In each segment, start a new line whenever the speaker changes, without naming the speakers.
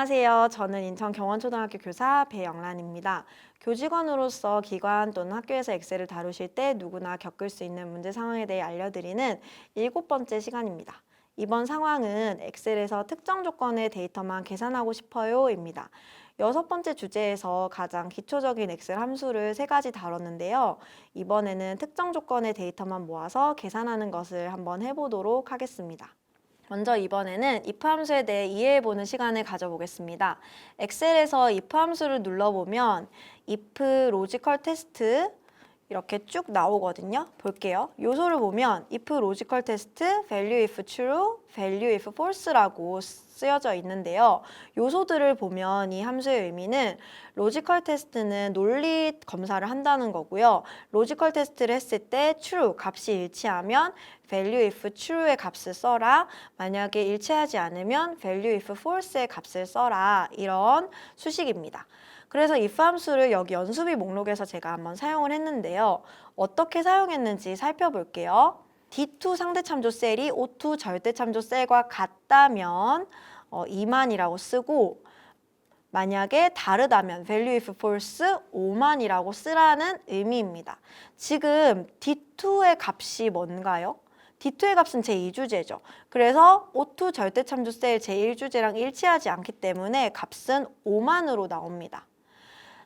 안녕하세요. 저는 인천경원초등학교 교사 배영란입니다. 교직원으로서 기관 또는 학교에서 엑셀을 다루실 때 누구나 겪을 수 있는 문제 상황에 대해 알려드리는 7번째 시간입니다. 이번 상황은 엑셀에서 특정 조건의 데이터만 계산하고 싶어요입니다. 6번째 주제에서 가장 기초적인 엑셀 함수를 3가지 다뤘는데요. 이번에는 특정 조건의 데이터만 모아서 계산하는 것을 한번 해보도록 하겠습니다. 먼저 이번에는 if 함수에 대해 이해해보는 시간을 가져보겠습니다. 엑셀에서 if 함수를 눌러보면 if logical test 이렇게 쭉 나오거든요. 볼게요. 요소를 보면 if logical test, value if true, value if false라고 쓰여져 있는데요. 요소들을 보면 이 함수의 의미는 로지컬 테스트는 논리 검사를 한다는 거고요. 로지컬 테스트를 했을 때 true 값이 일치하면 value if true의 값을 써라. 만약에 일치하지 않으면 value if false의 값을 써라. 이런 수식입니다. 그래서 if 함수를 여기 연수비 목록에서 제가 한번 사용을 했는데요. 어떻게 사용했는지 살펴볼게요. D2 상대참조 셀이 O2 절대참조 셀과 같다면 2만이라고 쓰고 만약에 다르다면 value if false 5만이라고 쓰라는 의미입니다. 지금 D2의 값이 뭔가요? D2의 값은 제2주제죠. 그래서 O2 절대참조 셀 제1주제랑 일치하지 않기 때문에 값은 5만으로 나옵니다.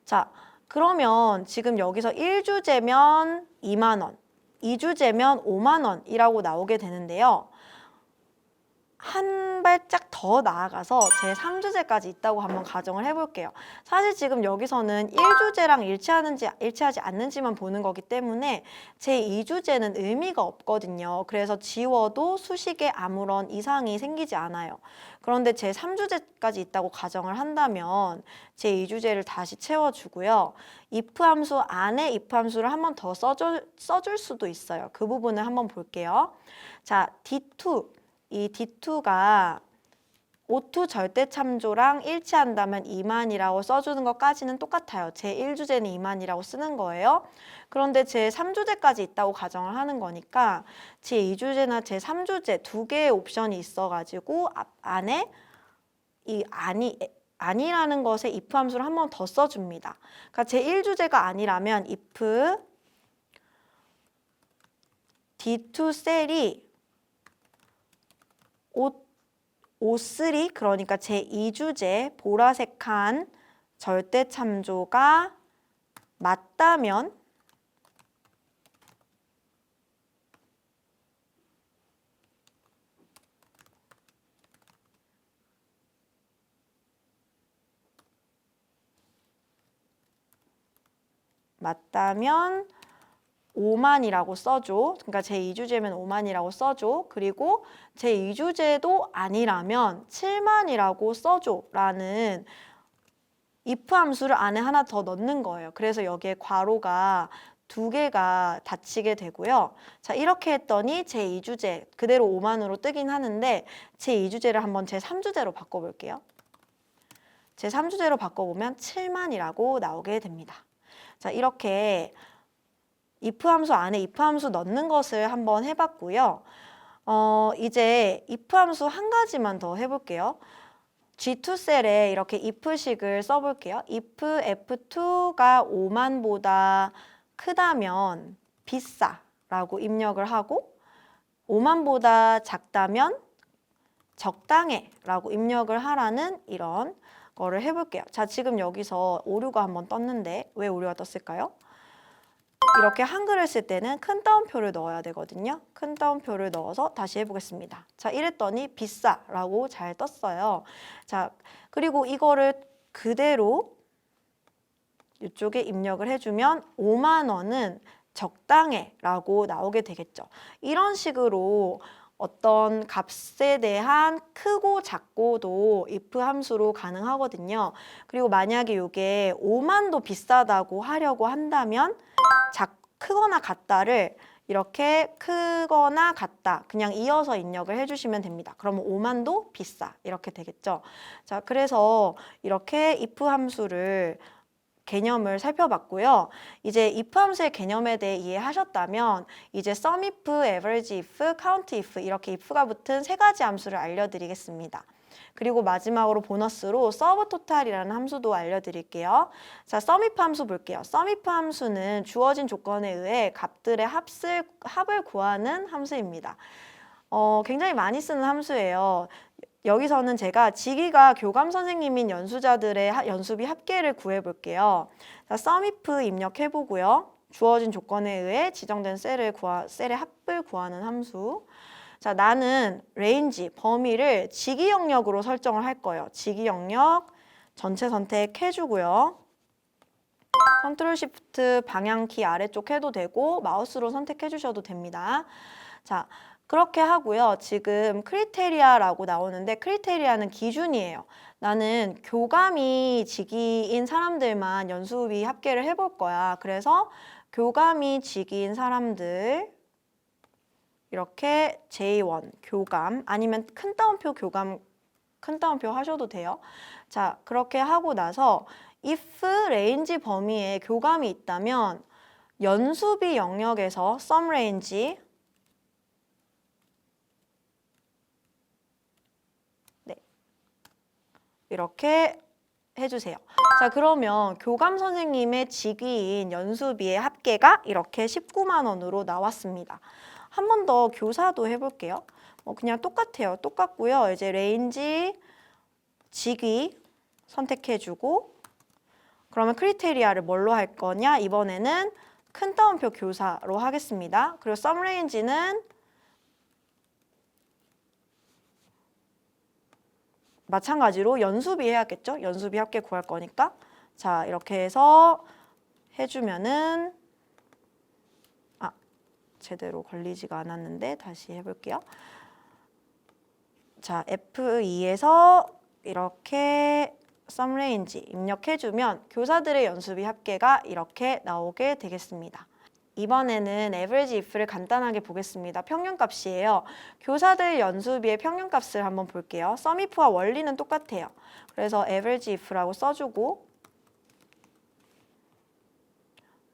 자, 그러면 지금 여기서 1주제면 2만 원, 2주제면 5만 원이라고 나오게 되는데요. 한 발짝 더 나아가서 제3주제까지 있다고 한번 가정을 해볼게요. 사실 지금 여기서는 1주제랑 일치하는지 일치하지 않는지만 보는 거기 때문에 제2주제는 의미가 없거든요. 그래서 지워도 수식에 아무런 이상이 생기지 않아요. 그런데 제3주제까지 있다고 가정을 한다면 제2주제를 다시 채워주고요. if 함수 안에 if 함수를 한 번 더 써줄 수도 있어요. 그 부분을 한번 볼게요. 자, D2. 이 D2가 O2 절대참조랑 일치한다면 2만이라고 써주는 것까지는 똑같아요. 제1주제는 2만이라고 쓰는 거예요. 그런데 제3주제까지 있다고 가정을 하는 거니까 제2주제나 제3주제 두 개의 옵션이 있어가지고 안에 이 아니라는 것에 if 함수를 한 번 더 써줍니다. 그러니까 제1주제가 아니라면 if D2 셀이 O3 그러니까 제2주제 보라색한 절대참조가 맞다면 맞다면 5만이라고 써줘. 그러니까 제2주제면 5만이라고 써줘. 그리고 제2주제도 아니라면 7만이라고 써줘. 라는 if 함수를 안에 하나 더 넣는 거예요. 그래서 여기에 괄호가 두 개가 닫히게 되고요. 자, 이렇게 했더니 제2주제 그대로 5만으로 뜨긴 하는데 제2주제를 한번 제3주제로 바꿔볼게요. 제3주제로 바꿔보면 7만이라고 나오게 됩니다. 자, 이렇게 if 함수 안에 if 함수 넣는 것을 한번 해봤고요. 이제 if 함수 한 가지만 더 해볼게요. G2 셀에 이렇게 if식을 써볼게요. if F2가 5만보다 크다면 비싸라고 입력을 하고 5만보다 작다면 적당해라고 입력을 하라는 이런 거를 해볼게요. 자, 지금 여기서 오류가 한번 떴는데 왜 오류가 떴을까요? 이렇게 한글을 쓸 때는 큰 따옴표를 넣어야 되거든요. 큰 따옴표를 넣어서 다시 해보겠습니다. 자, 이랬더니 비싸라고 잘 떴어요. 자, 그리고 이거를 그대로 이쪽에 입력을 해주면 5만 원은 적당해 라고 나오게 되겠죠. 이런 식으로 어떤 값에 대한 크고 작고도 if 함수로 가능하거든요. 그리고 만약에 이게 5만도 비싸다고 하려고 한다면 크거나 같다를 이렇게 크거나 같다 그냥 이어서 입력을 해주시면 됩니다. 그러면 5만도 비싸 이렇게 되겠죠. 자, 그래서 이렇게 if 함수를 개념을 살펴봤고요. 이제 if 함수의 개념에 대해 이해하셨다면 이제 sum if, average if, count if 이렇게 if가 붙은 3가지 함수를 알려드리겠습니다. 그리고 마지막으로 보너스로 서브토탈이라는 함수도 알려드릴게요. 자, sumif 함수 볼게요. sumif 함수는 주어진 조건에 의해 값들의 합을 구하는 함수입니다. 굉장히 많이 쓰는 함수예요. 여기서는 제가 직위가 교감 선생님인 연수자들의 연수비 합계를 구해볼게요. 자, sumif 입력해보고요. 주어진 조건에 의해 지정된 셀의 합을 구하는 함수. 자, 나는 range, 범위를 직위 영역으로 설정을 할 거예요. 직위 영역 전체 선택해주고요. 컨트롤 시프트 방향키 아래쪽 해도 되고 마우스로 선택해 주셔도 됩니다. 자, 그렇게 하고요. 지금 크리테리아라고 나오는데 크리테리아는 기준이에요. 나는 교감이 직위인 사람들만 연수비 합계를 해볼 거야. 그래서 교감이 직위인 사람들 이렇게 J1 교감 아니면 큰 따옴표 교감 큰 따옴표 하셔도 돼요. 자, 그렇게 하고 나서 if range 범위에 교감이 있다면 연수비 영역에서 sum range 네, 이렇게 해주세요. 자, 그러면 교감 선생님의 직위인 연수비의 합계가 이렇게 19만 원으로 나왔습니다. 한 번 더 교사도 해볼게요. 그냥 똑같아요. 똑같고요. 이제 레인지 직위 선택해주고 그러면 크리테리아를 뭘로 할 거냐? 이번에는 큰 따옴표 교사로 하겠습니다. 그리고 sum range는 마찬가지로 연수비 해야겠죠? 연수비 합계 구할 거니까. 자, 이렇게 해서 해주면은 제대로 걸리지가 않았는데 다시 해볼게요. 자, F2에서 이렇게 sum range 입력해주면 교사들의 연수비 합계가 이렇게 나오게 되겠습니다. 이번에는 average if를 간단하게 보겠습니다. 평균값이에요. 교사들 연수비의 평균값을 한번 볼게요. sumif와 원리는 똑같아요. 그래서 average if라고 써주고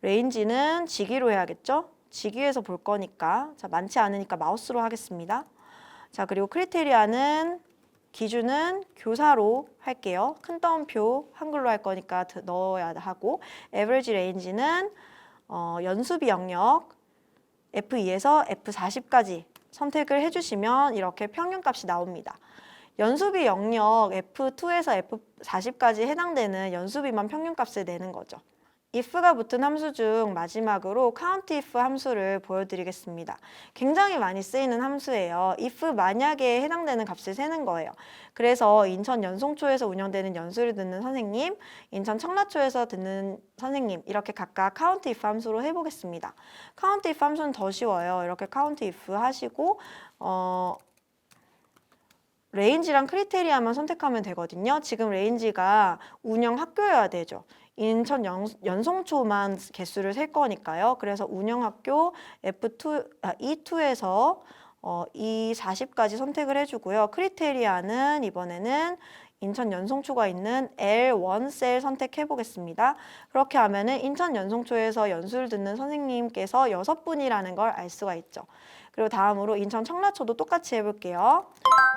range는 직위로 해야겠죠? 직위에서 볼 거니까 자, 많지 않으니까 마우스로 하겠습니다. 자, 그리고 크리테리아는 기준은 교사로 할게요. 큰 따옴표 한글로 할 거니까 넣어야 하고 average range는 연수비 영역 F2에서 F40까지 선택을 해주시면 이렇게 평균값이 나옵니다. 연수비 영역 F2에서 F40까지 해당되는 연수비만 평균값을 내는 거죠. if가 붙은 함수 중 마지막으로 countIF 함수를 보여드리겠습니다. 굉장히 많이 쓰이는 함수예요. if 만약에 해당되는 값을 세는 거예요. 그래서 인천 연송초에서 운영되는 연수를 듣는 선생님, 인천 청라초에서 듣는 선생님 이렇게 각각 countIF 함수로 해보겠습니다. countIF 함수는 더 쉬워요. 이렇게 countIF 하시고 레인지랑 크리테리아만 선택하면 되거든요. 지금 레인지가 운영 학교여야 되죠. 인천 연송초만 개수를 셀 거니까요. 그래서 운영학교 E2에서 E40까지 선택을 해주고요. 크리테리아는 이번에는 인천 연송초가 있는 L1 셀 선택해 보겠습니다. 그렇게 하면은 인천 연송초에서 연수를 듣는 선생님께서 6분이라는 걸 알 수가 있죠. 그리고 다음으로 인천 청라초도 똑같이 해볼게요.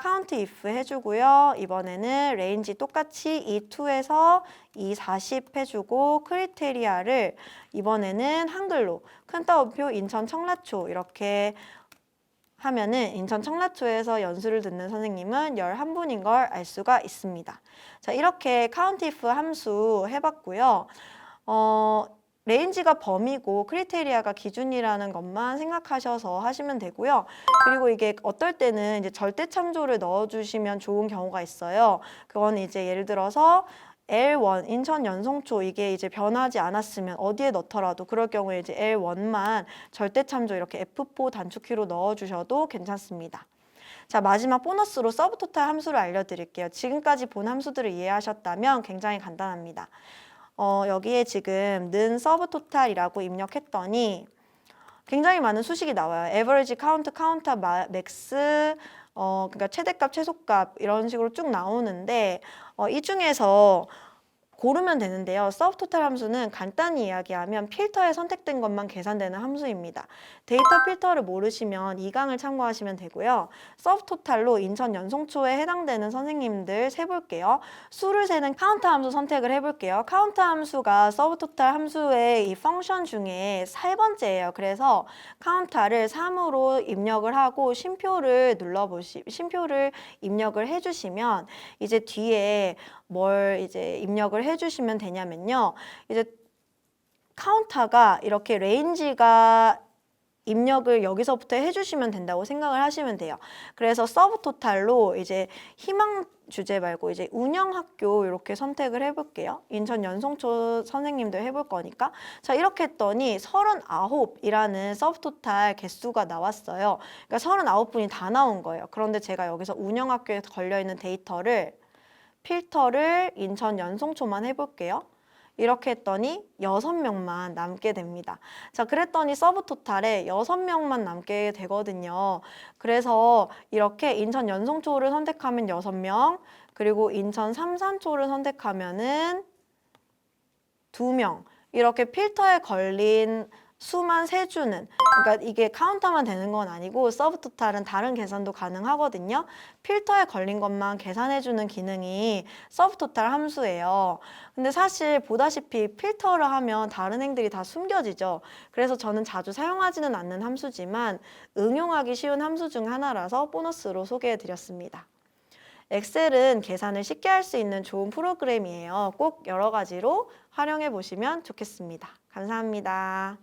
count if 해주고요. 이번에는 range 똑같이 E2에서 E40 해주고 크리테리아를 이번에는 한글로 큰 따옴표 인천 청라초 이렇게 하면은 인천 청라초에서 연수를 듣는 선생님은 11분인 걸 알 수가 있습니다. 자, 이렇게 count if 함수 해봤고요. 레인지가 범위고 크리테리아가 기준이라는 것만 생각하셔서 하시면 되고요. 그리고 이게 어떨 때는 이제 절대 참조를 넣어주시면 좋은 경우가 있어요. 그건 이제 예를 들어서 L1 인천 연송초 이게 이제 변하지 않았으면 어디에 넣더라도 그럴 경우에 이제 L1만 절대 참조 이렇게 F4 단축키로 넣어주셔도 괜찮습니다. 자, 마지막 보너스로 서브토탈 함수를 알려드릴게요. 지금까지 본 함수들을 이해하셨다면 굉장히 간단합니다. 여기에 지금 는 서브토탈이라고 입력했더니 굉장히 많은 수식이 나와요. average, count, counter, max, 그러니까 최대값, 최소값 이런 식으로 쭉 나오는데 이 중에서 고르면 되는데요. 서브토탈 함수는 간단히 이야기하면 필터에 선택된 것만 계산되는 함수입니다. 데이터 필터를 모르시면 이 강을 참고하시면 되고요. 서브토탈로 인천 연송초에 해당되는 선생님들 세볼게요. 수를 세는 카운트 함수 선택을 해볼게요. 카운트 함수가 서브토탈 함수의 이 펑션 중에 세 번째예요. 그래서 카운트를 3으로 입력을 하고 쉼표를 쉼표를 입력을 해주시면 이제 뒤에 뭘 이제 입력을 해주시면 되냐면요. 이제 카운터가 이렇게 레인지가 입력을 여기서부터 해주시면 된다고 생각을 하시면 돼요. 그래서 서브토탈로 이제 희망 주제 말고 이제 운영학교 이렇게 선택을 해볼게요. 인천 연송초 선생님들 해볼 거니까. 자, 이렇게 했더니 39이라는 서브토탈 개수가 나왔어요. 그러니까 39분이 다 나온 거예요. 그런데 제가 여기서 운영학교에 걸려있는 데이터를 필터를 인천 연송초만 해볼게요. 이렇게 했더니 6명만 남게 됩니다. 자, 그랬더니 서브토탈에 6명만 남게 되거든요. 그래서 이렇게 인천 연송초를 선택하면 6명, 그리고 인천 삼산초를 선택하면은 2명. 이렇게 필터에 걸린 수만 세주는, 그러니까 이게 카운터만 되는 건 아니고 서브토탈은 다른 계산도 가능하거든요. 필터에 걸린 것만 계산해주는 기능이 서브토탈 함수예요. 근데 사실 보다시피 필터를 하면 다른 행들이 다 숨겨지죠. 그래서 저는 자주 사용하지는 않는 함수지만 응용하기 쉬운 함수 중 하나라서 보너스로 소개해드렸습니다. 엑셀은 계산을 쉽게 할 수 있는 좋은 프로그램이에요. 꼭 여러 가지로 활용해 보시면 좋겠습니다. 감사합니다.